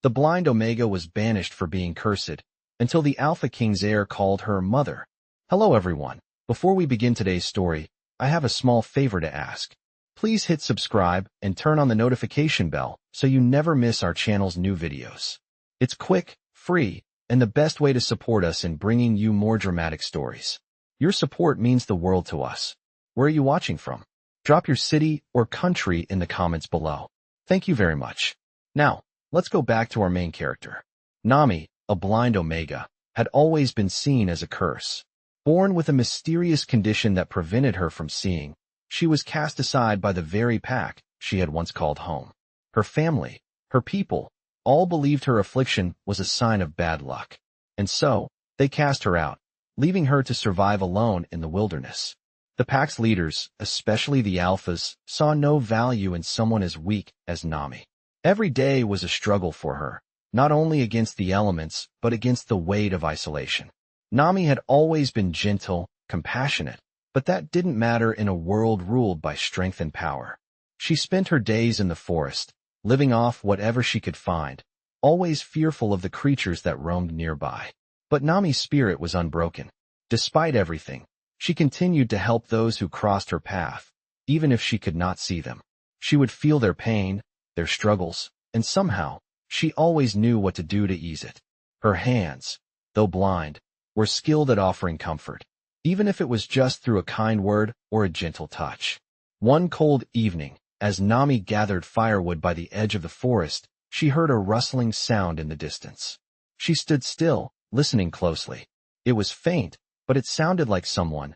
The blind Omega was banished for being cursed, until the Alpha King's heir called her mother. Hello everyone. Before we begin today's story, I have a small favor to ask. Please hit subscribe and turn on the notification bell so you never miss our channel's new videos. It's quick, free, and the best way to support us in bringing you more dramatic stories. Your support means the world to us. Where are you watching from? Drop your city or country in the comments below. Thank you very much. Now, let's go back to our main character. Nami, a blind Omega, had always been seen as a curse. Born with a mysterious condition that prevented her from seeing, she was cast aside by the very pack she had once called home. Her family, her people, all believed her affliction was a sign of bad luck. And so, they cast her out, leaving her to survive alone in the wilderness. The pack's leaders, especially the Alphas, saw no value in someone as weak as Nami. Every day was a struggle for her, not only against the elements, but against the weight of isolation. Nami had always been gentle, compassionate, but that didn't matter in a world ruled by strength and power. She spent her days in the forest, living off whatever she could find, always fearful of the creatures that roamed nearby. But Nami's spirit was unbroken. Despite everything, she continued to help those who crossed her path, even if she could not see them. She would feel their pain, their struggles, and somehow, she always knew what to do to ease it. Her hands, though blind, were skilled at offering comfort, even if it was just through a kind word or a gentle touch. One cold evening, as Nami gathered firewood by the edge of the forest, she heard a rustling sound in the distance. She stood still, listening closely. It was faint, but it sounded like something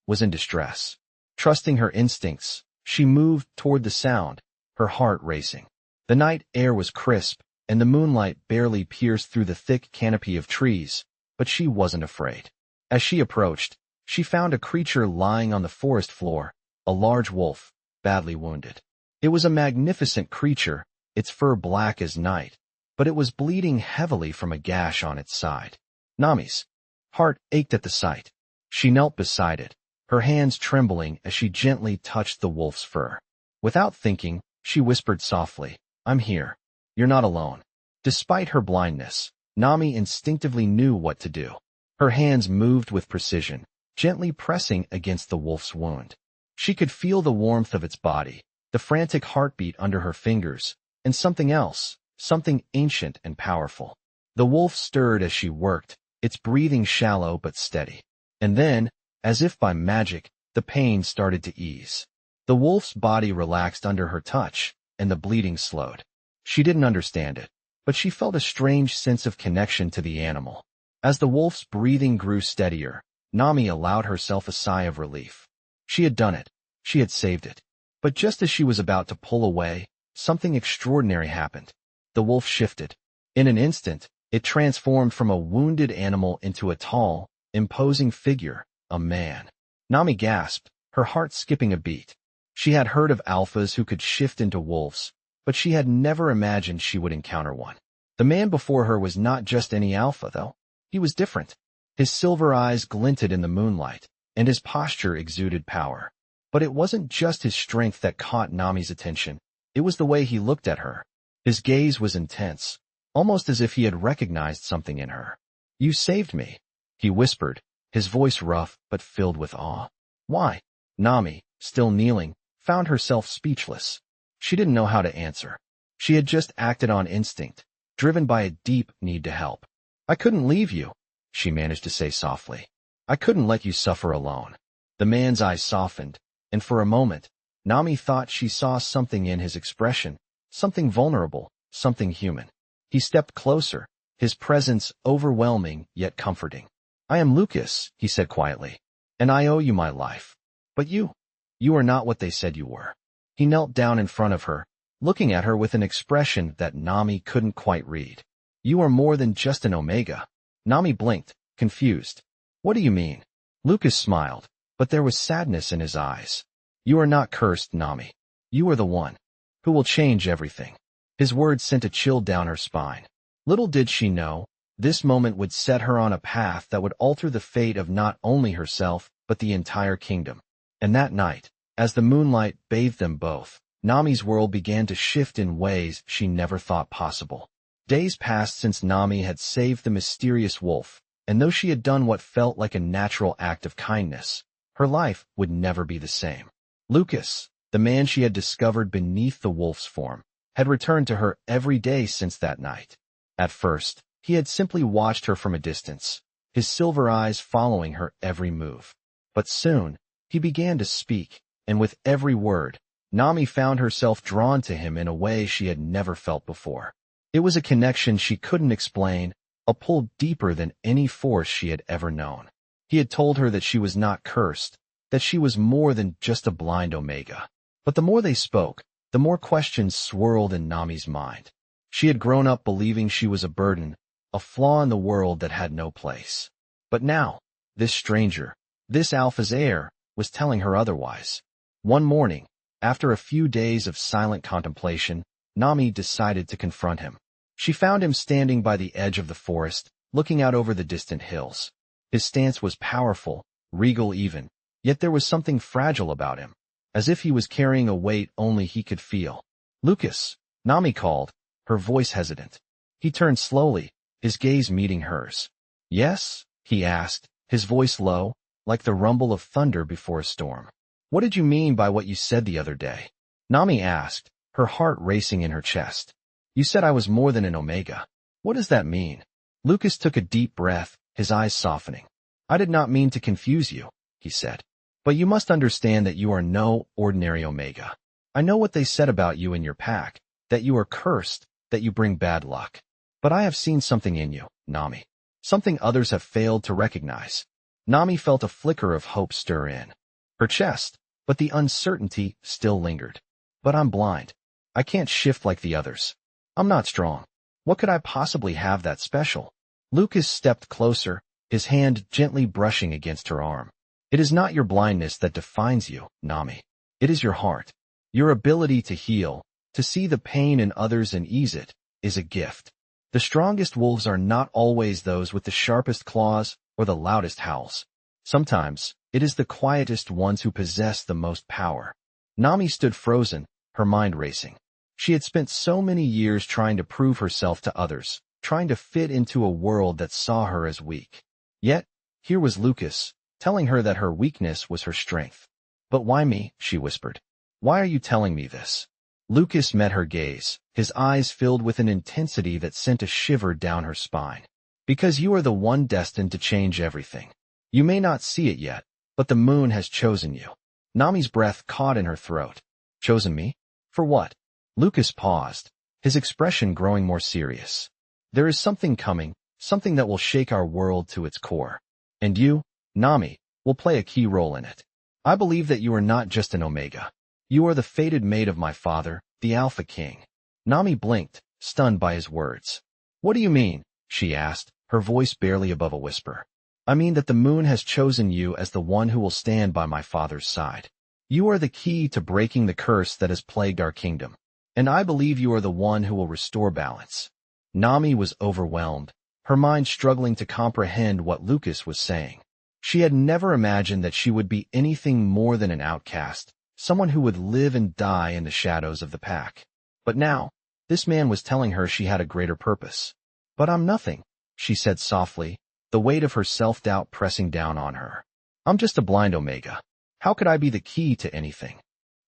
was in distress. Trusting her instincts, she moved toward the sound, her heart racing. The night air was crisp, and the moonlight barely pierced through the thick canopy of trees, but she wasn't afraid. As she approached, she found a creature lying on the forest floor, a large wolf, badly wounded. It was a magnificent creature, its fur black as night, but it was bleeding heavily from a gash on its side. Nami's heart ached at the sight. She knelt beside it, her hands trembling as she gently touched the wolf's fur. Without thinking, she whispered softly, "I'm here. You're not alone." Despite her blindness, Nami instinctively knew what to do. Her hands moved with precision, gently pressing against the wolf's wound. She could feel the warmth of its body, the frantic heartbeat under her fingers, and something else, something ancient and powerful. The wolf stirred as she worked, its breathing shallow but steady. And then, as if by magic, the pain started to ease. The wolf's body relaxed under her touch, and the bleeding slowed. She didn't understand it, but she felt a strange sense of connection to the animal. As the wolf's breathing grew steadier, Nami allowed herself a sigh of relief. She had done it. She had saved it. But just as she was about to pull away, something extraordinary happened. The wolf shifted. In an instant, it transformed from a wounded animal into a tall, imposing figure, a man. Nami gasped, her heart skipping a beat. She had heard of alphas who could shift into wolves, but she had never imagined she would encounter one. The man before her was not just any alpha, though. He was different. His silver eyes glinted in the moonlight, and his posture exuded power. But it wasn't just his strength that caught Nami's attention. It was the way he looked at her. His gaze was intense, almost as if he had recognized something in her. "You saved me," he whispered, his voice rough but filled with awe. "Why?" Nami, still kneeling, found herself speechless. She didn't know how to answer. She had just acted on instinct, driven by a deep need to help. "I couldn't leave you," she managed to say softly. "I couldn't let you suffer alone." The man's eyes softened, and for a moment, Nami thought she saw something in his expression, something vulnerable, something human. He stepped closer, his presence overwhelming yet comforting. "I am Lucas," he said quietly, "and I owe you my life. But you are not what they said you were." He knelt down in front of her, looking at her with an expression that Nami couldn't quite read. "You are more than just an Omega." Nami blinked, confused. "What do you mean?" Lucas smiled, but there was sadness in his eyes. "You are not cursed, Nami. You are the one who will change everything." His words sent a chill down her spine. Little did she know, this moment would set her on a path that would alter the fate of not only herself, but the entire kingdom. And that night, as the moonlight bathed them both, Nami's world began to shift in ways she never thought possible. Days passed since Nami had saved the mysterious wolf, and though she had done what felt like a natural act of kindness, her life would never be the same. Lucas, the man she had discovered beneath the wolf's form, had returned to her every day since that night. At first, he had simply watched her from a distance, his silver eyes following her every move. But soon, he began to speak, and with every word, Nami found herself drawn to him in a way she had never felt before. It was a connection she couldn't explain, a pull deeper than any force she had ever known. He had told her that she was not cursed, that she was more than just a blind Omega. But the more they spoke, the more questions swirled in Nami's mind. She had grown up believing she was a burden, a flaw in the world that had no place. But now, this stranger, this Alpha's heir, was telling her otherwise. One morning, after a few days of silent contemplation, Nami decided to confront him. She found him standing by the edge of the forest, looking out over the distant hills. His stance was powerful, regal even, yet there was something fragile about him, as if he was carrying a weight only he could feel. "Lucas," Nami called, her voice hesitant. He turned slowly, his gaze meeting hers. "Yes?" he asked, his voice low, like the rumble of thunder before a storm. "What did you mean by what you said the other day?" Nami asked, her heart racing in her chest. "You said I was more than an Omega. What does that mean?" Lucas took a deep breath, his eyes softening. "I did not mean to confuse you," he said. "But you must understand that you are no ordinary Omega. I know what they said about you and your pack, that you are cursed, that you bring bad luck. But I have seen something in you, Nami. Something others have failed to recognize." Nami felt a flicker of hope stir in her chest, but the uncertainty still lingered. "But I'm blind. I can't shift like the others. I'm not strong. What could I possibly have that's special?" Lucas stepped closer, his hand gently brushing against her arm. "It is not your blindness that defines you, Nami. It is your heart. Your ability to heal, to see the pain in others and ease it, is a gift. The strongest wolves are not always those with the sharpest claws or the loudest howls. Sometimes, it is the quietest ones who possess the most power." Nami stood frozen, her mind racing. She had spent so many years trying to prove herself to others, trying to fit into a world that saw her as weak. Yet, here was Lucas, telling her that her weakness was her strength. "But why me?" she whispered. "Why are you telling me this?" Lucas met her gaze, his eyes filled with an intensity that sent a shiver down her spine. "Because you are the one destined to change everything. You may not see it yet, but the moon has chosen you." Nami's breath caught in her throat. "Chosen me? For what?" Lucas paused, his expression growing more serious. "There is something coming, something that will shake our world to its core. And you, Nami, will play a key role in it. I believe that you are not just an Omega. You are the fated mate of my father, the Alpha King." Nami blinked, stunned by his words. "What do you mean?" she asked, her voice barely above a whisper. "I mean that the moon has chosen you as the one who will stand by my father's side. You are the key to breaking the curse that has plagued our kingdom. And I believe you are the one who will restore balance." Nami was overwhelmed, her mind struggling to comprehend what Lucas was saying. She had never imagined that she would be anything more than an outcast, someone who would live and die in the shadows of the pack. But now, this man was telling her she had a greater purpose. "But I'm nothing," she said softly, the weight of her self-doubt pressing down on her. "I'm just a blind Omega. How could I be the key to anything?"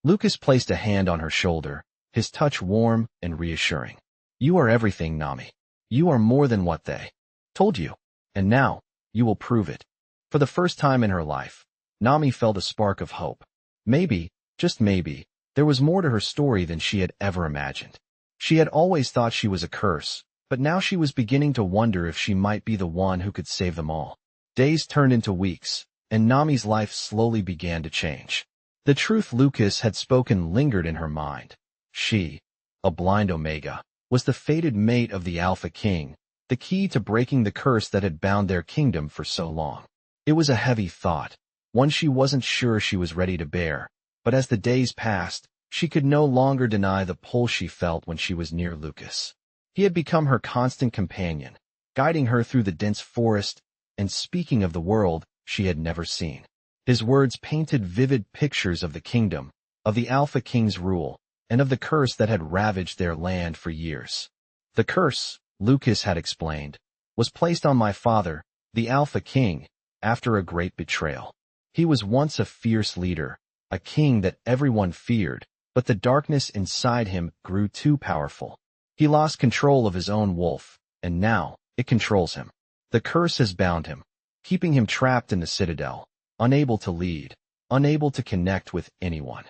Lucas placed a hand on her shoulder, his touch warm and reassuring. "You are everything, Nami. You are more than what they told you. And now, you will prove it." For the first time in her life, Nami felt a spark of hope. Maybe, just maybe, there was more to her story than she had ever imagined. She had always thought she was a curse, but now she was beginning to wonder if she might be the one who could save them all. Days turned into weeks, and Nami's life slowly began to change. The truth Lucas had spoken lingered in her mind. She, a blind Omega, was the fated mate of the Alpha King, the key to breaking the curse that had bound their kingdom for so long. It was a heavy thought, one she wasn't sure she was ready to bear, but as the days passed, she could no longer deny the pull she felt when she was near Lucas. He had become her constant companion, guiding her through the dense forest and speaking of the world she had never seen. His words painted vivid pictures of the kingdom, of the Alpha King's rule, and of the curse that had ravaged their land for years. The curse, Lucas had explained, was placed on my father, the Alpha King, after a great betrayal. He was once a fierce leader, a king that everyone feared, but the darkness inside him grew too powerful. He lost control of his own wolf, and now it controls him. The curse has bound him, keeping him trapped in the citadel, unable to lead, unable to connect with anyone.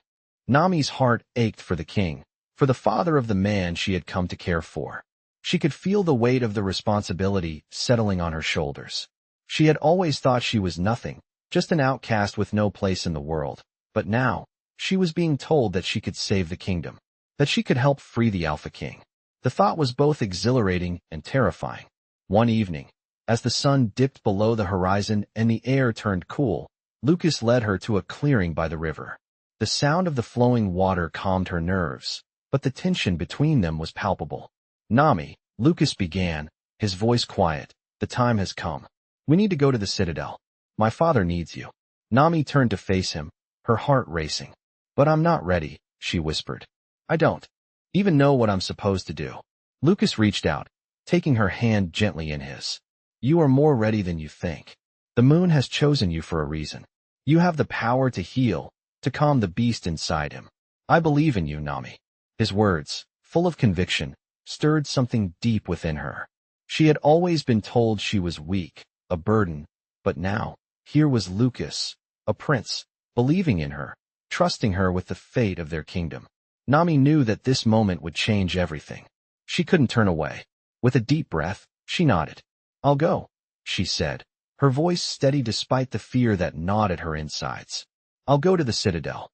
Nami's heart ached for the king, for the father of the man she had come to care for. She could feel the weight of the responsibility settling on her shoulders. She had always thought she was nothing, just an outcast with no place in the world, but now, she was being told that she could save the kingdom, that she could help free the Alpha King. The thought was both exhilarating and terrifying. One evening, as the sun dipped below the horizon and the air turned cool, Lucas led her to a clearing by the river. The sound of the flowing water calmed her nerves, but the tension between them was palpable. Nami, Lucas began, his voice quiet, the time has come. We need to go to the citadel. My father needs you. Nami turned to face him, her heart racing. But I'm not ready, she whispered. I don't even know what I'm supposed to do. Lucas reached out, taking her hand gently in his. You are more ready than you think. The moon has chosen you for a reason. You have the power to heal, to calm the beast inside him. I believe in you, Nami. His words, full of conviction, stirred something deep within her. She had always been told she was weak, a burden, but now, here was Lucas, a prince, believing in her, trusting her with the fate of their kingdom. Nami knew that this moment would change everything. She couldn't turn away. With a deep breath, she nodded. I'll go, she said, her voice steady despite the fear that gnawed at her insides. I'll go to the citadel.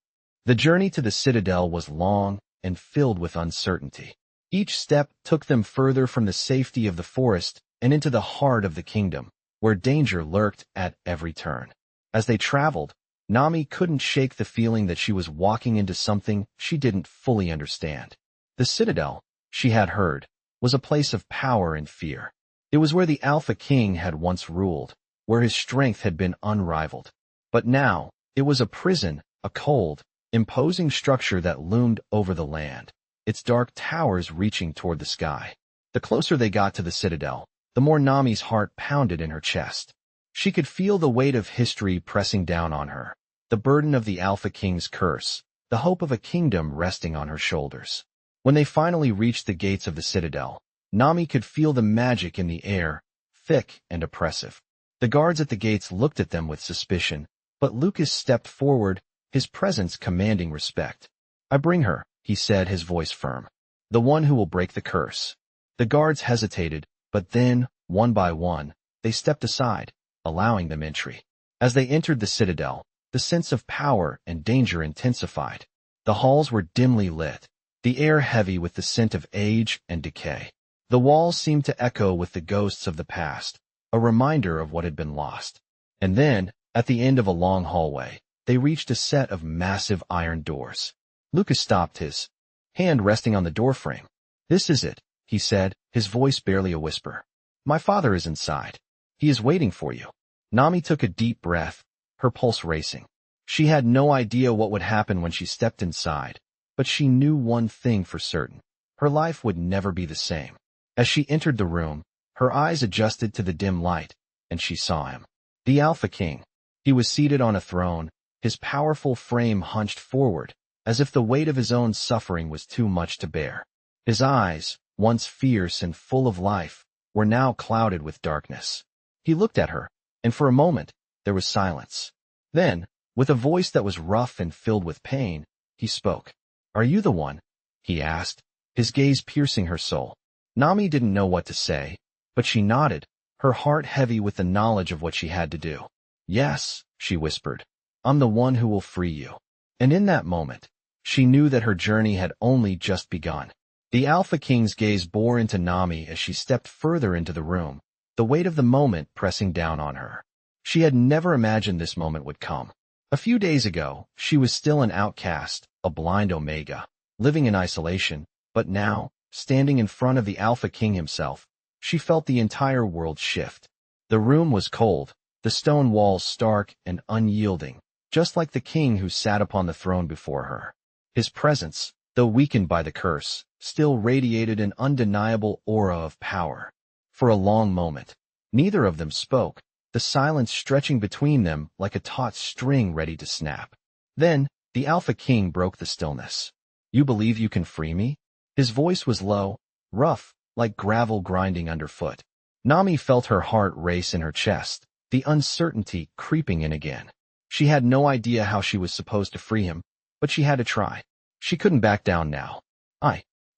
The journey to the citadel was long and filled with uncertainty. Each step took them further from the safety of the forest and into the heart of the kingdom, where danger lurked at every turn. As they traveled, Nami couldn't shake the feeling that she was walking into something she didn't fully understand. The citadel, she had heard, was a place of power and fear. It was where the Alpha King had once ruled, where his strength had been unrivaled. But now, it was a prison, a cold, imposing structure that loomed over the land, its dark towers reaching toward the sky. The closer they got to the citadel, the more Nami's heart pounded in her chest. She could feel the weight of history pressing down on her, the burden of the Alpha King's curse, the hope of a kingdom resting on her shoulders. When they finally reached the gates of the citadel, Nami could feel the magic in the air, thick and oppressive. The guards at the gates looked at them with suspicion, but Lucas stepped forward, his presence commanding respect. I bring her, he said, his voice firm. The one who will break the curse. The guards hesitated, but then, one by one, they stepped aside, allowing them entry. As they entered the citadel, the sense of power and danger intensified. The halls were dimly lit, the air heavy with the scent of age and decay. The walls seemed to echo with the ghosts of the past, a reminder of what had been lost. And then, at the end of a long hallway, they reached a set of massive iron doors. Lucas stopped, his hand resting on the doorframe. This is it, he said, his voice barely a whisper. My father is inside. He is waiting for you. Nami took a deep breath, her pulse racing. She had no idea what would happen when she stepped inside, but she knew one thing for certain. Her life would never be the same. As she entered the room, her eyes adjusted to the dim light, and she saw him. The Alpha King. He was seated on a throne, his powerful frame hunched forward, as if the weight of his own suffering was too much to bear. His eyes, once fierce and full of life, were now clouded with darkness. He looked at her, and for a moment, there was silence. Then, with a voice that was rough and filled with pain, he spoke. Are you the one? He asked, his gaze piercing her soul. Nami didn't know what to say, but she nodded, her heart heavy with the knowledge of what she had to do. Yes, she whispered. I'm the one who will free you. And in that moment, she knew that her journey had only just begun. The Alpha King's gaze bore into Nami as she stepped further into the room, the weight of the moment pressing down on her. She had never imagined this moment would come. A few days ago, she was still an outcast, a blind Omega, living in isolation, but now, standing in front of the Alpha King himself, she felt the entire world shift. The room was cold, the stone walls stark and unyielding, just like the king who sat upon the throne before her. His presence, though weakened by the curse, still radiated an undeniable aura of power. For a long moment, neither of them spoke, the silence stretching between them like a taut string ready to snap. Then, the Alpha King broke the stillness. "You believe you can free me?" His voice was low, rough, like gravel grinding underfoot. Nami felt her heart race in her chest, the uncertainty creeping in again. She had no idea how she was supposed to free him, but she had to try. She couldn't back down now.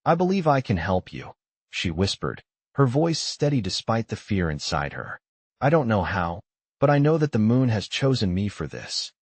I believe I can help you," she whispered, her voice steady despite the fear inside her. "I don't know how, but I know that the moon has chosen me for this."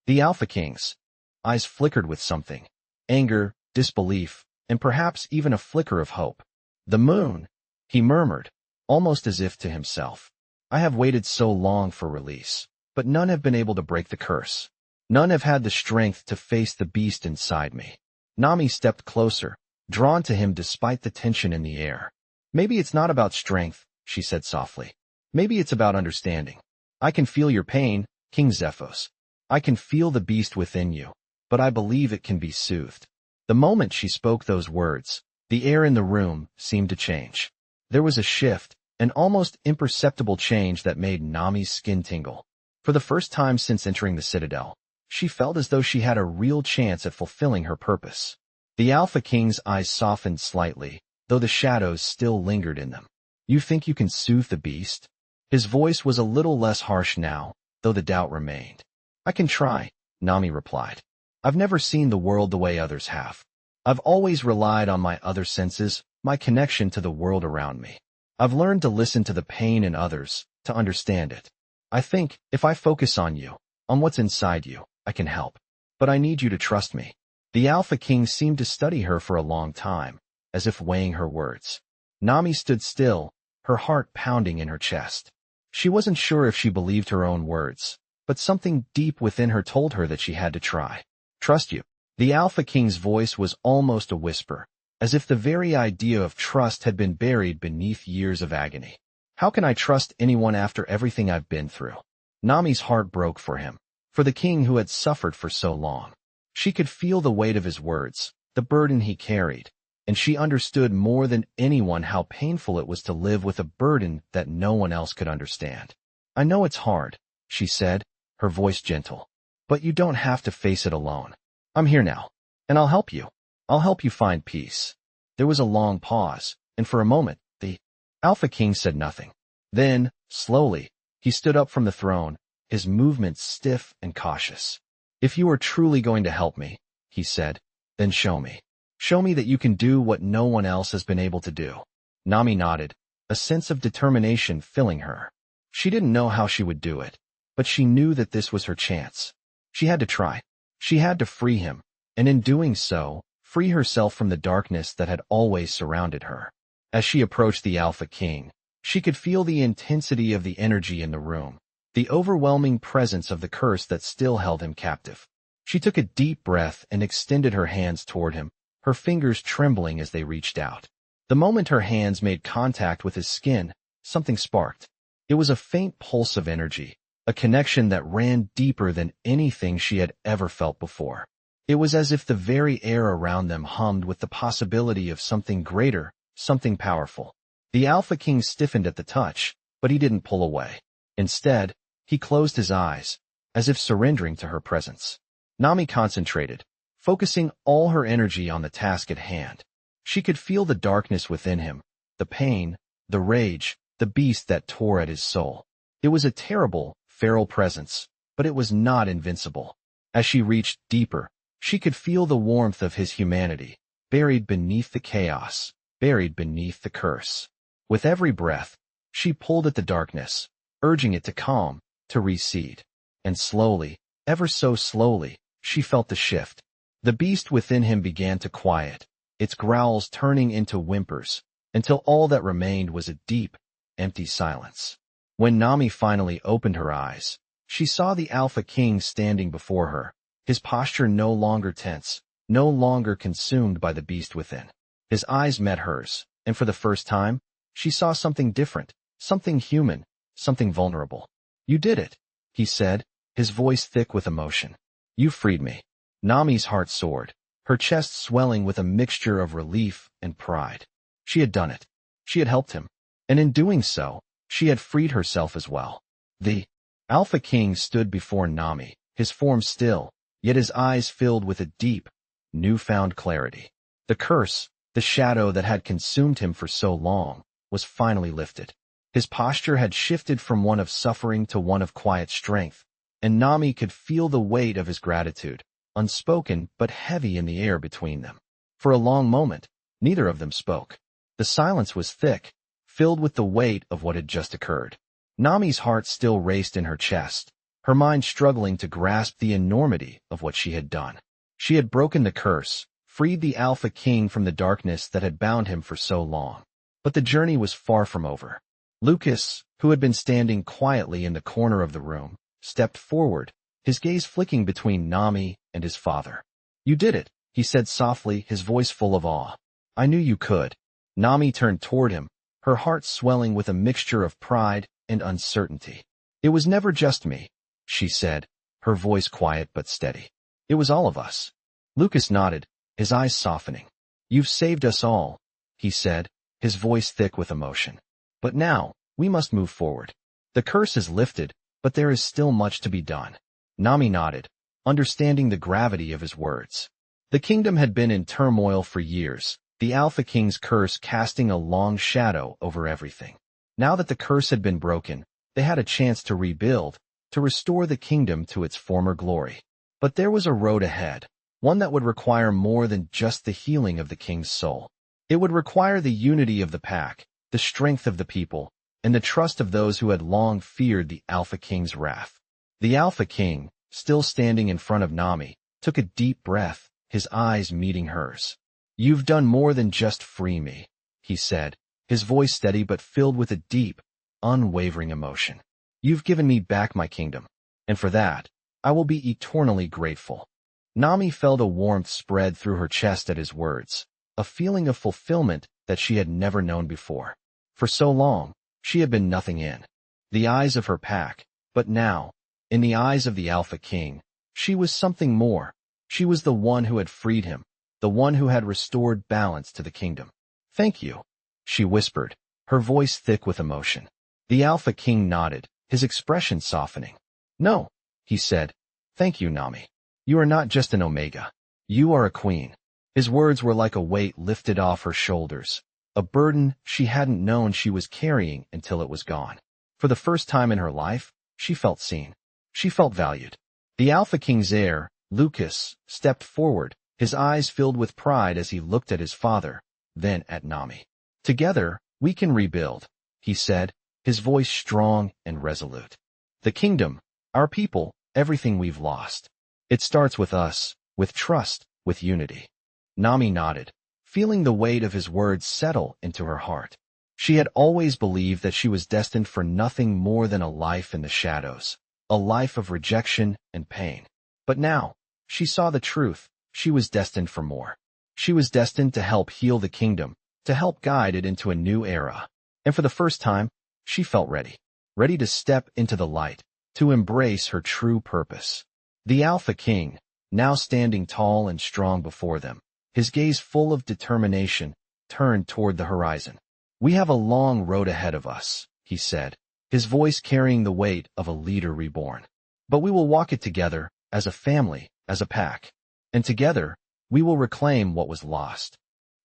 The Alpha King's eyes flickered with something: anger, disbelief, and perhaps even a flicker of hope. "The moon," he murmured, almost as if to himself. "I have waited so long for release, but none have been able to break the curse. None have had the strength to face the beast inside me." Nami stepped closer, drawn to him despite the tension in the air. "Maybe it's not about strength," she said softly. "Maybe it's about understanding. I can feel your pain, King Zephos. I can feel the beast within you, but I believe it can be soothed." The moment she spoke those words, the air in the room seemed to change. There was a shift, an almost imperceptible change that made Nami's skin tingle. For the first time since entering the citadel, she felt as though she had a real chance at fulfilling her purpose. The Alpha King's eyes softened slightly, though the shadows still lingered in them. "You think you can soothe the beast?" His voice was a little less harsh now, though the doubt remained. "I can try," Nami replied. "I've never seen the world the way others have. I've always relied on my other senses, my connection to the world around me. I've learned to listen to the pain in others, to understand it. I think, if I focus on you, on what's inside you, I can help. But I need you to trust me." The Alpha King seemed to study her for a long time, as if weighing her words. Nami stood still, her heart pounding in her chest. She wasn't sure if she believed her own words, but something deep within her told her that she had to try. "Trust you." The Alpha King's voice was almost a whisper, as if the very idea of trust had been buried beneath years of agony. "How can I trust anyone after everything I've been through?" Nami's heart broke for him, for the king who had suffered for so long. She could feel the weight of his words, the burden he carried, and she understood more than anyone how painful it was to live with a burden that no one else could understand. "I know it's hard," she said, her voice gentle, "but you don't have to face it alone. I'm here now, and I'll help you. I'll help you find peace." There was a long pause, and for a moment, the Alpha King said nothing. Then, slowly, he stood up from the throne, his movements stiff and cautious. "If you are truly going to help me," he said, "then show me. Show me that you can do what no one else has been able to do." Nami nodded, a sense of determination filling her. She didn't know how she would do it, but she knew that this was her chance. She had to try. She had to free him, and in doing so, free herself from the darkness that had always surrounded her. As she approached the Alpha King, she could feel the intensity of the energy in the room, the overwhelming presence of the curse that still held him captive. She took a deep breath and extended her hands toward him, her fingers trembling as they reached out. The moment her hands made contact with his skin, something sparked. It was a faint pulse of energy, a connection that ran deeper than anything she had ever felt before. It was as if the very air around them hummed with the possibility of something greater, something powerful. The Alpha King stiffened at the touch, but he didn't pull away. Instead, he closed his eyes, as if surrendering to her presence. Nami concentrated, focusing all her energy on the task at hand. She could feel the darkness within him, the pain, the rage, the beast that tore at his soul. It was a terrible, feral presence, but it was not invincible. As she reached deeper, she could feel the warmth of his humanity, buried beneath the chaos, buried beneath the curse. With every breath, she pulled at the darkness, urging it to calm, to recede. And slowly, ever so slowly, she felt the shift. The beast within him began to quiet, its growls turning into whimpers, until all that remained was a deep, empty silence. When Nami finally opened her eyes, she saw the Alpha King standing before her, his posture no longer tense, no longer consumed by the beast within. His eyes met hers, and for the first time, she saw something different, something human, something vulnerable. "You did it," he said, his voice thick with emotion. "You freed me." Nami's heart soared, her chest swelling with a mixture of relief and pride. She had done it. She had helped him. And in doing so, she had freed herself as well. The Alpha King stood before Nami, his form still, yet his eyes filled with a deep, newfound clarity. The curse, the shadow that had consumed him for so long, was finally lifted. His posture had shifted from one of suffering to one of quiet strength, and Nami could feel the weight of his gratitude, unspoken but heavy in the air between them. For a long moment, neither of them spoke. The silence was thick, filled with the weight of what had just occurred. Nami's heart still raced in her chest, her mind struggling to grasp the enormity of what she had done. She had broken the curse, freed the Alpha King from the darkness that had bound him for so long. But the journey was far from over. Lucas, who had been standing quietly in the corner of the room, stepped forward, his gaze flicking between Nami and his father. "You did it," he said softly, his voice full of awe. "I knew you could." Nami turned toward him, her heart swelling with a mixture of pride and uncertainty. "It was never just me," she said, her voice quiet but steady. "It was all of us." Lucas nodded, his eyes softening. "You've saved us all," he said, his voice thick with emotion. "But now, we must move forward. The curse is lifted, but there is still much to be done." Nami nodded, understanding the gravity of his words. The kingdom had been in turmoil for years, the Alpha King's curse casting a long shadow over everything. Now that the curse had been broken, they had a chance to rebuild, to restore the kingdom to its former glory. But there was a road ahead, one that would require more than just the healing of the king's soul. It would require the unity of the pack, the strength of the people, and the trust of those who had long feared the Alpha King's wrath. The Alpha King, still standing in front of Nami, took a deep breath, his eyes meeting hers. "You've done more than just free me," he said, his voice steady but filled with a deep, unwavering emotion. "You've given me back my kingdom, and for that, I will be eternally grateful." Nami felt a warmth spread through her chest at his words, a feeling of fulfillment that she had never known before. For so long, she had been nothing in the eyes of her pack, but now, in the eyes of the Alpha King, she was something more. She was the one who had freed him, the one who had restored balance to the kingdom. "Thank you," she whispered, her voice thick with emotion. The Alpha King nodded, his expression softening. "No," he said. "Thank you, Nami. You are not just an Omega. You are a queen." His words were like a weight lifted off her shoulders, a burden she hadn't known she was carrying until it was gone. For the first time in her life, she felt seen. She felt valued. The Alpha King's heir, Lucas, stepped forward, his eyes filled with pride as he looked at his father, then at Nami. "Together, we can rebuild," he said, his voice strong and resolute. "The kingdom, our people, everything we've lost. It starts with us, with trust, with unity." Nami nodded, feeling the weight of his words settle into her heart. She had always believed that she was destined for nothing more than a life in the shadows, a life of rejection and pain. But now, she saw the truth. She was destined for more. She was destined to help heal the kingdom, to help guide it into a new era. And for the first time, she felt ready. Ready to step into the light, to embrace her true purpose. The Alpha King, now standing tall and strong before them, his gaze full of determination, turned toward the horizon. "We have a long road ahead of us," he said, his voice carrying the weight of a leader reborn. "But we will walk it together, as a family, as a pack. And together, we will reclaim what was lost."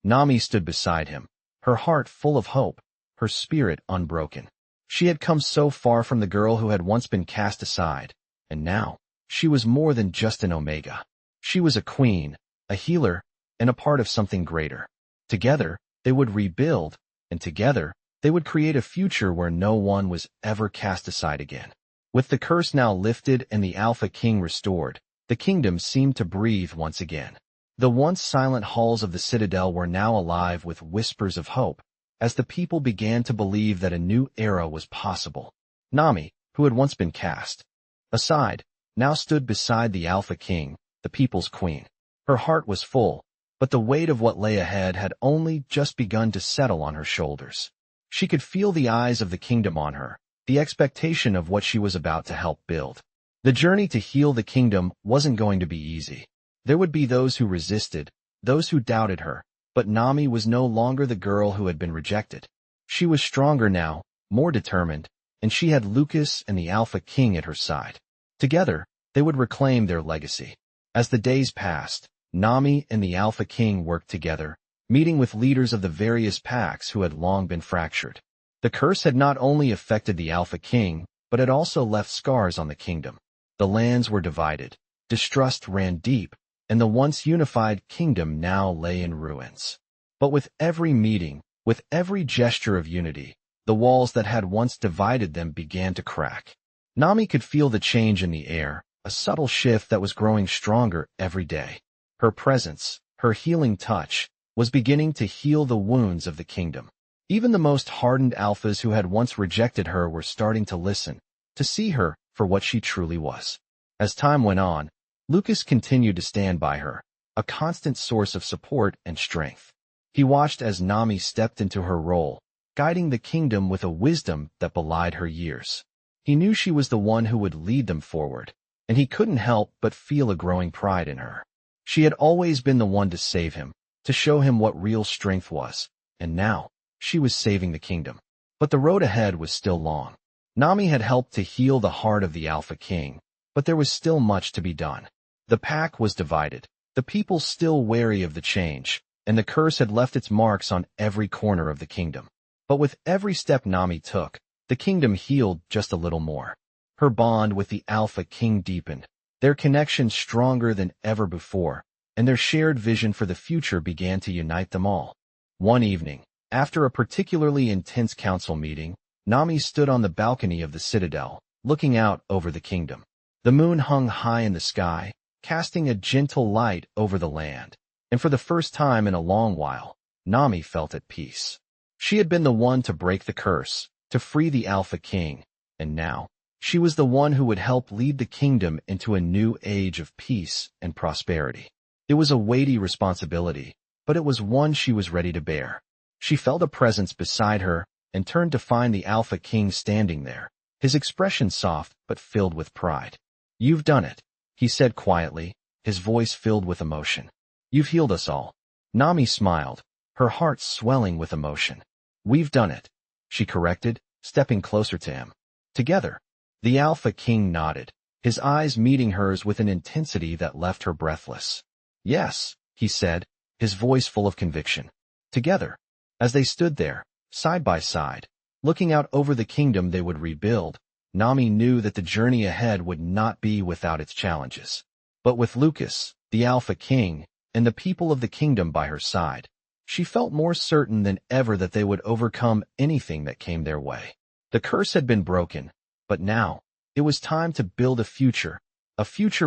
Nami stood beside him, her heart full of hope, her spirit unbroken. She had come so far from the girl who had once been cast aside, and now, she was more than just an Omega. She was a queen, a healer, and a part of something greater. Together, they would rebuild, and together, they would create a future where no one was ever cast aside again. With the curse now lifted and the Alpha King restored, the kingdom seemed to breathe once again. The once silent halls of the citadel were now alive with whispers of hope, as the people began to believe that a new era was possible. Nami, who had once been cast aside, now stood beside the Alpha King, the people's queen. Her heart was full, but the weight of what lay ahead had only just begun to settle on her shoulders. She could feel the eyes of the kingdom on her, the expectation of what she was about to help build. The journey to heal the kingdom wasn't going to be easy. There would be those who resisted, those who doubted her, but Nami was no longer the girl who had been rejected. She was stronger now, more determined, and she had Lucas and the Alpha King at her side. Together, they would reclaim their legacy. As the days passed, Nami and the Alpha King worked together, meeting with leaders of the various packs who had long been fractured. The curse had not only affected the Alpha King, but had also left scars on the kingdom. The lands were divided, distrust ran deep, and the once unified kingdom now lay in ruins. But with every meeting, with every gesture of unity, the walls that had once divided them began to crack. Nami could feel the change in the air, a subtle shift that was growing stronger every day. Her presence, her healing touch, was beginning to heal the wounds of the kingdom. Even the most hardened alphas who had once rejected her were starting to listen, to see her for what she truly was. As time went on, Lucas continued to stand by her, a constant source of support and strength. He watched as Nami stepped into her role, guiding the kingdom with a wisdom that belied her years. He knew she was the one who would lead them forward, and he couldn't help but feel a growing pride in her. She had always been the one to save him, to show him what real strength was, and now, she was saving the kingdom. But the road ahead was still long. Nami had helped to heal the heart of the Alpha King, but there was still much to be done. The pack was divided, the people still wary of the change, and the curse had left its marks on every corner of the kingdom. But with every step Nami took, the kingdom healed just a little more. Her bond with the Alpha King deepened, their connection stronger than ever before, and their shared vision for the future began to unite them all. One evening, after a particularly intense council meeting, Nami stood on the balcony of the citadel, looking out over the kingdom. The moon hung high in the sky, casting a gentle light over the land, and for the first time in a long while, Nami felt at peace. She had been the one to break the curse, to free the Alpha King, and now, she was the one who would help lead the kingdom into a new age of peace and prosperity. It was a weighty responsibility, but it was one she was ready to bear. She felt a presence beside her and turned to find the Alpha King standing there, his expression soft but filled with pride. "You've done it," he said quietly, his voice filled with emotion. "You've healed us all." Nami smiled, her heart swelling with emotion. "We've done it," she corrected, stepping closer to him. Together, the Alpha King nodded, his eyes meeting hers with an intensity that left her breathless. "Yes," he said, his voice full of conviction. Together, as they stood there, side by side, looking out over the kingdom they would rebuild, Nami knew that the journey ahead would not be without its challenges. But with Lucas, the Alpha King, and the people of the kingdom by her side, she felt more certain than ever that they would overcome anything that came their way. The curse had been broken, but now, it was time to build a future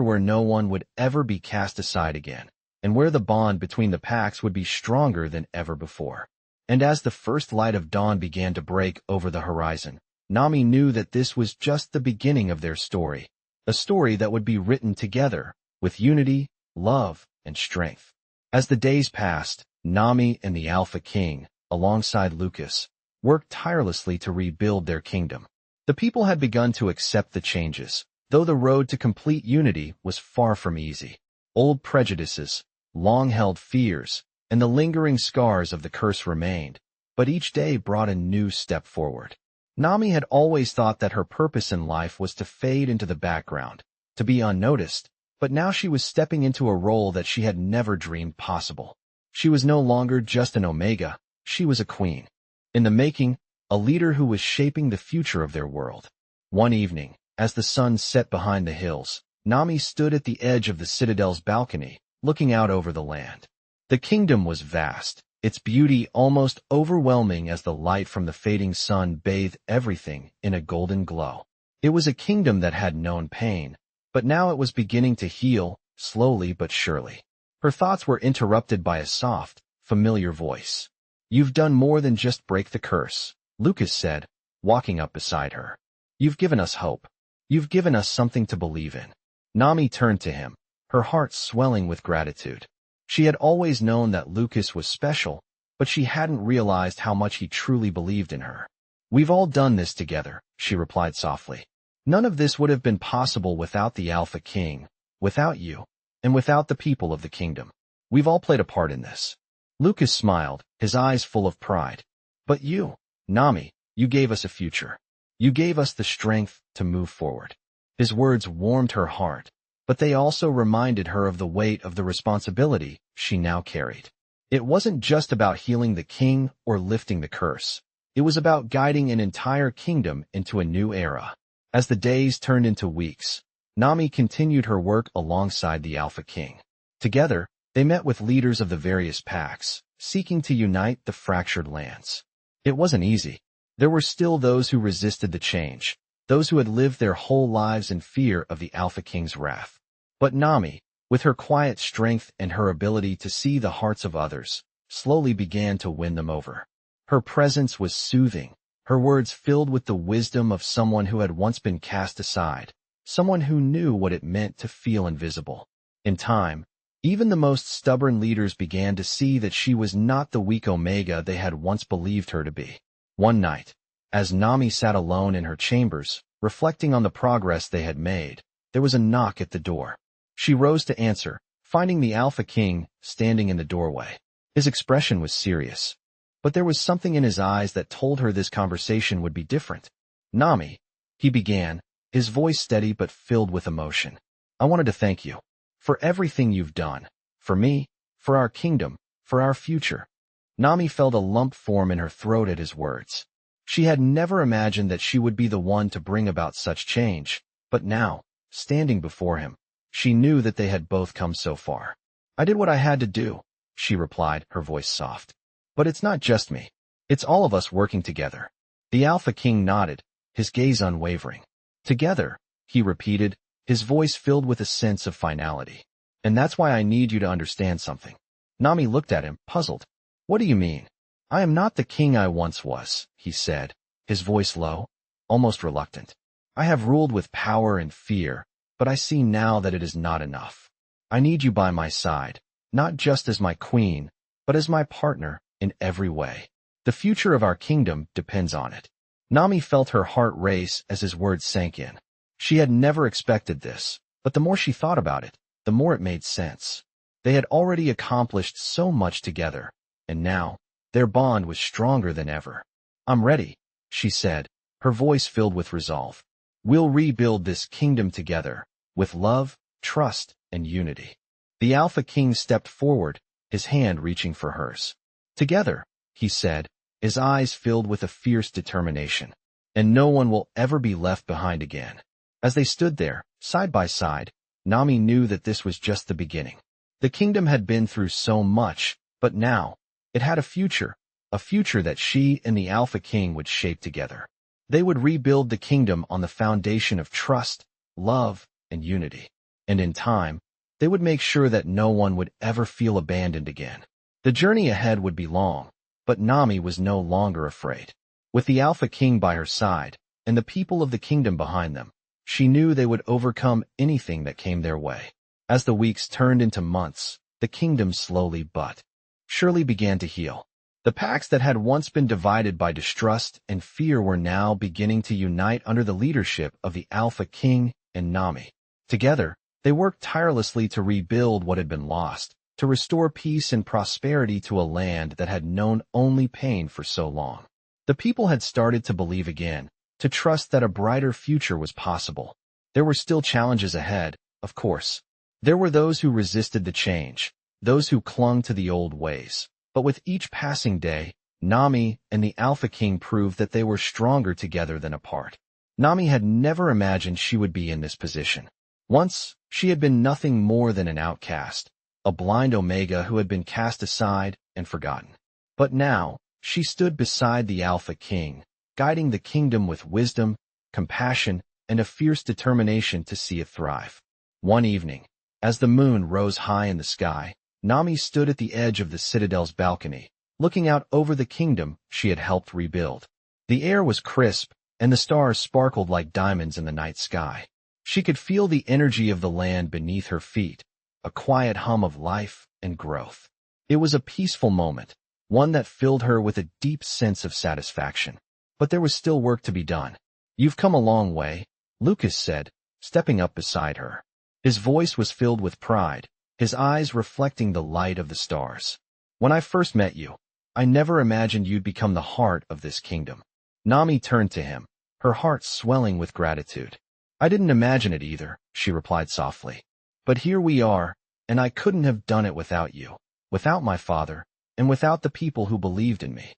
where no one would ever be cast aside again, and where the bond between the packs would be stronger than ever before. And as the first light of dawn began to break over the horizon, Nami knew that this was just the beginning of their story, a story that would be written together, with unity, love, and strength. As the days passed, Nami and the Alpha King, alongside Lucas, worked tirelessly to rebuild their kingdom. The people had begun to accept the changes, though the road to complete unity was far from easy. Old prejudices, long-held fears, and the lingering scars of the curse remained, but each day brought a new step forward. Nami had always thought that her purpose in life was to fade into the background, to be unnoticed, but now she was stepping into a role that she had never dreamed possible. She was no longer just an Omega, she was a queen. In the making, a leader who was shaping the future of their world. One evening, as the sun set behind the hills, Nami stood at the edge of the citadel's balcony, looking out over the land. The kingdom was vast, its beauty almost overwhelming as the light from the fading sun bathed everything in a golden glow. It was a kingdom that had known pain, but now it was beginning to heal, slowly but surely. Her thoughts were interrupted by a soft, familiar voice. "You've done more than just break the curse," Lucas said, walking up beside her. "You've given us hope. You've given us something to believe in." Nami turned to him, her heart swelling with gratitude. She had always known that Lucas was special, but she hadn't realized how much he truly believed in her. "We've all done this together," she replied softly. "None of this would have been possible without the Alpha King, without you, and without the people of the kingdom. We've all played a part in this. Lucas smiled, his eyes full of pride. But you, Nami, you gave us a future. You gave us the strength to move forward. His words warmed her heart, but they also reminded her of the weight of the responsibility she now carried. It wasn't just about healing the king or lifting the curse. It was about guiding an entire kingdom into a new era. As the days turned into weeks, Nami continued her work alongside the Alpha King. Together, they met with leaders of the various packs, seeking to unite the fractured lands. It wasn't easy. There were still those who resisted the change, those who had lived their whole lives in fear of the Alpha King's wrath. But Nami, with her quiet strength and her ability to see the hearts of others, slowly began to win them over. Her presence was soothing, her words filled with the wisdom of someone who had once been cast aside, someone who knew what it meant to feel invisible. In time, even the most stubborn leaders began to see that she was not the weak Omega they had once believed her to be. One night, as Nami sat alone in her chambers, reflecting on the progress they had made, there was a knock at the door. She rose to answer, finding the Alpha King standing in the doorway. His expression was serious, but there was something in his eyes that told her this conversation would be different. "Nami," he began, his voice steady but filled with emotion. "I wanted to thank you for everything you've done, for me, for our kingdom, for our future." Nami felt a lump form in her throat at his words. She had never imagined that she would be the one to bring about such change, but now, standing before him, she knew that they had both come so far. "I did what I had to do," she replied, her voice soft. "But it's not just me. It's all of us working together." The Alpha King nodded, his gaze unwavering. "Together," he repeated, his voice filled with a sense of finality. "And that's why I need you to understand something." Nami looked at him, puzzled. "What do you mean?" "I am not the king I once was," he said, his voice low, almost reluctant. "I have ruled with power and fear, but I see now that it is not enough. I need you by my side, not just as my queen, but as my partner in every way. The future of our kingdom depends on it." Nami felt her heart race as his words sank in. She had never expected this, but the more she thought about it, the more it made sense. They had already accomplished so much together, and now, their bond was stronger than ever. "I'm ready," she said, her voice filled with resolve. "We'll rebuild this kingdom together, with love, trust, and unity." The Alpha King stepped forward, his hand reaching for hers. "Together," he said, his eyes filled with a fierce determination. "And no one will ever be left behind again." As they stood there, side by side, Nami knew that this was just the beginning. The kingdom had been through so much, but now, it had a future that she and the Alpha King would shape together. They would rebuild the kingdom on the foundation of trust, love, and unity. And in time, they would make sure that no one would ever feel abandoned again. The journey ahead would be long, but Nami was no longer afraid. With the Alpha King by her side, and the people of the kingdom behind them, she knew they would overcome anything that came their way. As the weeks turned into months, the kingdom slowly but surely began to heal. The packs that had once been divided by distrust and fear were now beginning to unite under the leadership of the Alpha King and Nami. Together, they worked tirelessly to rebuild what had been lost, to restore peace and prosperity to a land that had known only pain for so long. The people had started to believe again, to trust that a brighter future was possible. There were still challenges ahead, of course. There were those who resisted the change, those who clung to the old ways. But with each passing day, Nami and the Alpha King proved that they were stronger together than apart. Nami had never imagined she would be in this position. Once, she had been nothing more than an outcast, a blind Omega who had been cast aside and forgotten. But now, she stood beside the Alpha King, guiding the kingdom with wisdom, compassion, and a fierce determination to see it thrive. One evening, as the moon rose high in the sky, Nami stood at the edge of the citadel's balcony, looking out over the kingdom she had helped rebuild. The air was crisp, and the stars sparkled like diamonds in the night sky. She could feel the energy of the land beneath her feet, a quiet hum of life and growth. It was a peaceful moment, one that filled her with a deep sense of satisfaction. But there was still work to be done. "You've come a long way," Lucas said, stepping up beside her. His voice was filled with pride, his eyes reflecting the light of the stars. When I first met you, I never imagined you'd become the heart of this kingdom. Nami turned to him, her heart swelling with gratitude. I didn't imagine it either, she replied softly. But here we are, and I couldn't have done it without you, without my father, and without the people who believed in me.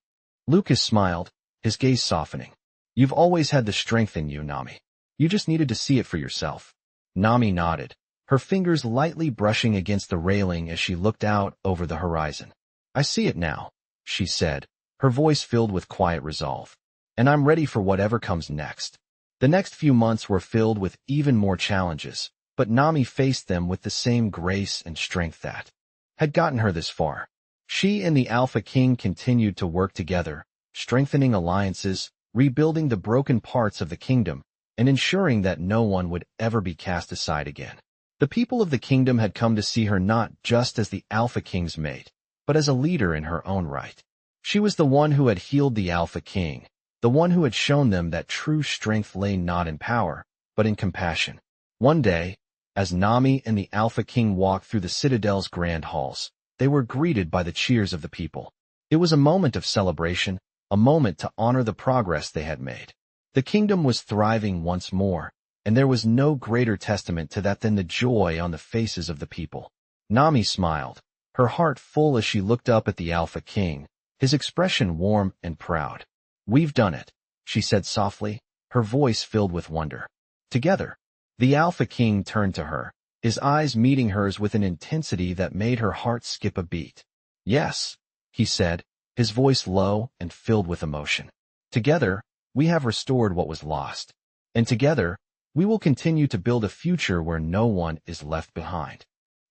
Lucas smiled, his gaze softening. You've always had the strength in you, Nami. You just needed to see it for yourself. Nami nodded, her fingers lightly brushing against the railing as she looked out over the horizon. I see it now, she said, her voice filled with quiet resolve. And I'm ready for whatever comes next. The next few months were filled with even more challenges, but Nami faced them with the same grace and strength that had gotten her this far. She and the Alpha King continued to work together, strengthening alliances, rebuilding the broken parts of the kingdom, and ensuring that no one would ever be cast aside again. The people of the kingdom had come to see her not just as the Alpha King's mate, but as a leader in her own right. She was the one who had healed the Alpha King, the one who had shown them that true strength lay not in power, but in compassion. One day, as Nami and the Alpha King walked through the Citadel's grand halls, they were greeted by the cheers of the people. It was a moment of celebration, a moment to honor the progress they had made. The kingdom was thriving once more, and there was no greater testament to that than the joy on the faces of the people. Nami smiled, her heart full as she looked up at the Alpha King, his expression warm and proud. We've done it, she said softly, her voice filled with wonder. Together, the Alpha King turned to her, his eyes meeting hers with an intensity that made her heart skip a beat. Yes, he said, his voice low and filled with emotion. Together, we have restored what was lost. And together, we will continue to build a future where no one is left behind.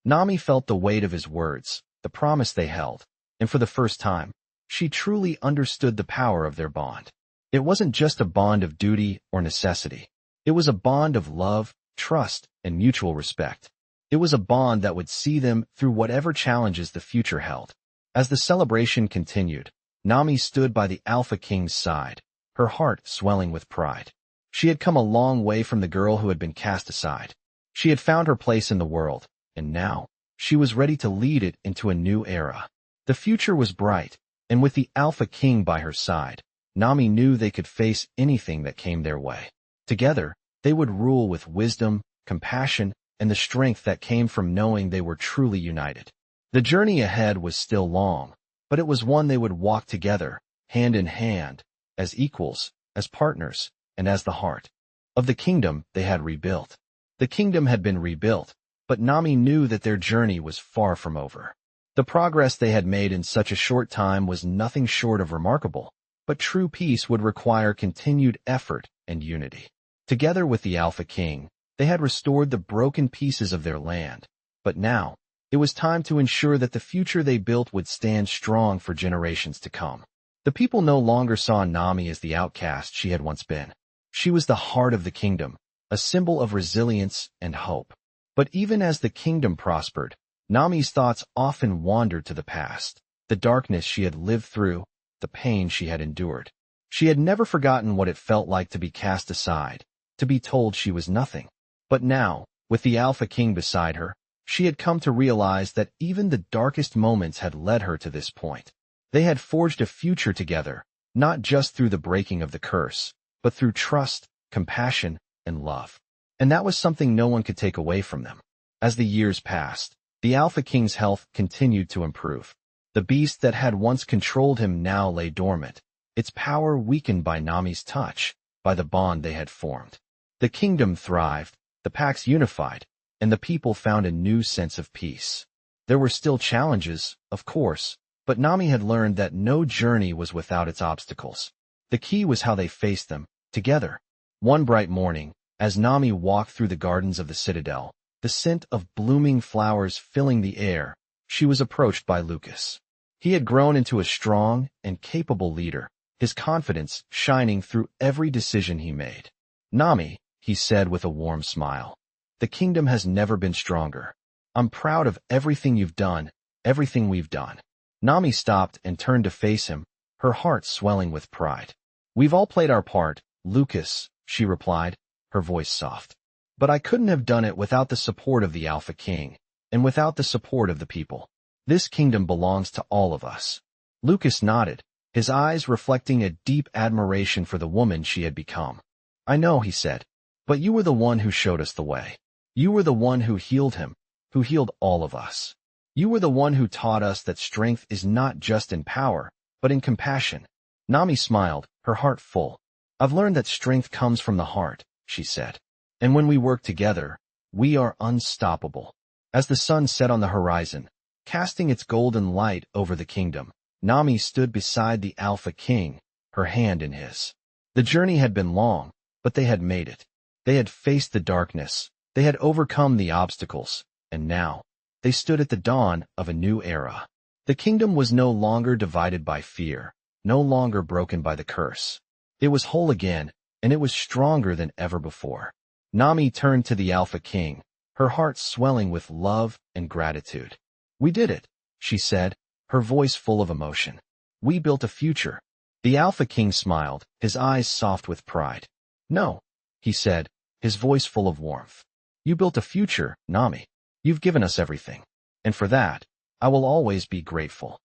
Nami felt the weight of his words, the promise they held, and for the first time, she truly understood the power of their bond. It wasn't just a bond of duty or necessity. It was a bond of love, trust, and mutual respect. It was a bond that would see them through whatever challenges the future held. As the celebration continued, Nami stood by the Alpha King's side, her heart swelling with pride. She had come a long way from the girl who had been cast aside. She had found her place in the world, and now, she was ready to lead it into a new era. The future was bright, and with the Alpha King by her side, Nami knew they could face anything that came their way. Together, they would rule with wisdom, compassion, and the strength that came from knowing they were truly united. The journey ahead was still long, but it was one they would walk together, hand in hand, as equals, as partners, and as the heart of the kingdom they had rebuilt. The kingdom had been rebuilt, but Nami knew that their journey was far from over. The progress they had made in such a short time was nothing short of remarkable, but true peace would require continued effort and unity. Together with the Alpha King, they had restored the broken pieces of their land, but now, it was time to ensure that the future they built would stand strong for generations to come. The people no longer saw Nami as the outcast she had once been. She was the heart of the kingdom, a symbol of resilience and hope. But even as the kingdom prospered, Nami's thoughts often wandered to the past, the darkness she had lived through, the pain she had endured. She had never forgotten what it felt like to be cast aside, to be told she was nothing. But now, with the Alpha King beside her, she had come to realize that even the darkest moments had led her to this point. They had forged a future together, not just through the breaking of the curse, but through trust, compassion, and love. And that was something no one could take away from them. As the years passed, the Alpha King's health continued to improve. The beast that had once controlled him now lay dormant, its power weakened by Nami's touch, by the bond they had formed. The kingdom thrived, the packs unified, and the people found a new sense of peace. There were still challenges, of course, but Nami had learned that no journey was without its obstacles. The key was how they faced them, together. One bright morning, as Nami walked through the gardens of the Citadel, the scent of blooming flowers filling the air, she was approached by Lucas. He had grown into a strong and capable leader, his confidence shining through every decision he made. Nami, he said with a warm smile, the kingdom has never been stronger. I'm proud of everything you've done, everything we've done. Nami stopped and turned to face him, her heart swelling with pride. We've all played our part, Lucas, she replied, her voice soft. But I couldn't have done it without the support of the Alpha King. and without the support of the people. This kingdom belongs to all of us. Lucas nodded, his eyes reflecting a deep admiration for the woman she had become. I know, he said, but you were the one who showed us the way. You were the one who healed him, who healed all of us. You were the one who taught us that strength is not just in power, but in compassion. Nami smiled, her heart full. I've learned that strength comes from the heart, she said. And when we work together, we are unstoppable. As the sun set on the horizon, casting its golden light over the kingdom, Nami stood beside the Alpha King, her hand in his. The journey had been long, but they had made it. They had faced the darkness, they had overcome the obstacles, and now, they stood at the dawn of a new era. The kingdom was no longer divided by fear, no longer broken by the curse. It was whole again, and it was stronger than ever before. Nami turned to the Alpha King, her heart swelling with love and gratitude. We did it, she said, her voice full of emotion. We built a future. The Alpha King smiled, his eyes soft with pride. No, he said, his voice full of warmth. You built a future, Nami. You've given us everything. And for that, I will always be grateful.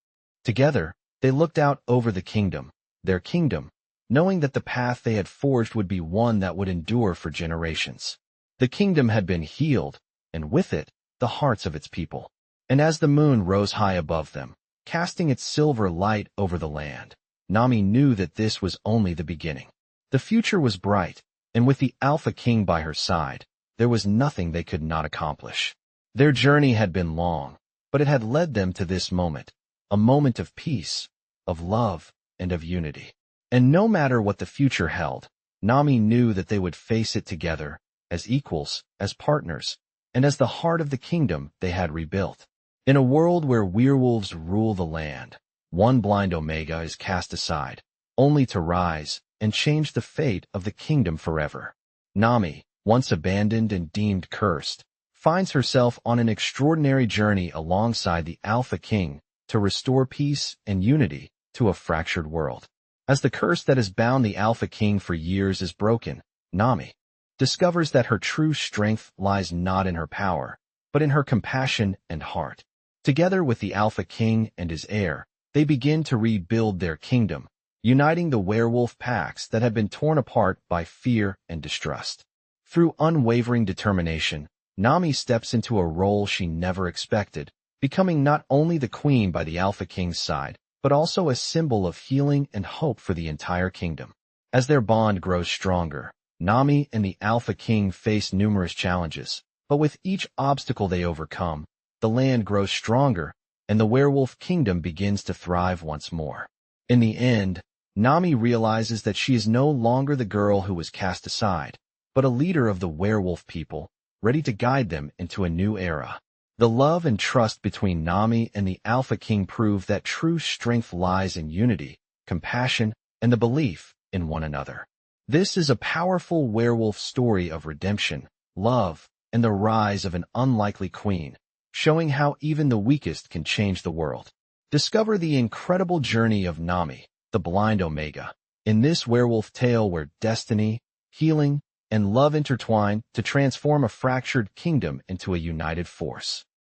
Together, they looked out over the kingdom, their kingdom, knowing that the path they had forged would be one that would endure for generations. The kingdom had been healed, and with it, the hearts of its people. And as the moon rose high above them, casting its silver light over the land, Nami knew that this was only the beginning. The future was bright, and with the Alpha King by her side, there was nothing they could not accomplish. Their journey had been long, but it had led them to this moment, a moment of peace, of love, and of unity. And no matter what the future held, Nami knew that they would face it together, as equals, as partners, and as the heart of the kingdom they had rebuilt. In a world where werewolves rule the land, one blind Omega is cast aside, only to rise and change the fate of the kingdom forever. Nami, once abandoned and deemed cursed, finds herself on an extraordinary journey alongside the Alpha King to restore peace and unity to a fractured world. As the curse that has bound the Alpha King for years is broken, Nami discovers that her true strength lies not in her power, but in her compassion and heart. Together with the Alpha King and his heir, they begin to rebuild their kingdom, uniting the werewolf packs that had been torn apart by fear and distrust. Through unwavering determination, Nami steps into a role she never expected, becoming not only the queen by the Alpha King's side, but also a symbol of healing and hope for the entire kingdom. As their bond grows stronger, Nami and the Alpha King face numerous challenges, but with each obstacle they overcome, the land grows stronger, and the werewolf kingdom begins to thrive once more. In the end, Nami realizes that she is no longer the girl who was cast aside, but a leader of the werewolf people, ready to guide them into a new era. The love and trust between Nami and the Alpha King prove that true strength lies in unity, compassion, and the belief in one another. This is a powerful werewolf story of redemption, love, and the rise of an unlikely queen, showing how even the weakest can change the world. Discover the incredible journey of Nami, the blind Omega, in this werewolf tale where destiny, healing, and love intertwine to transform a fractured kingdom into a united force.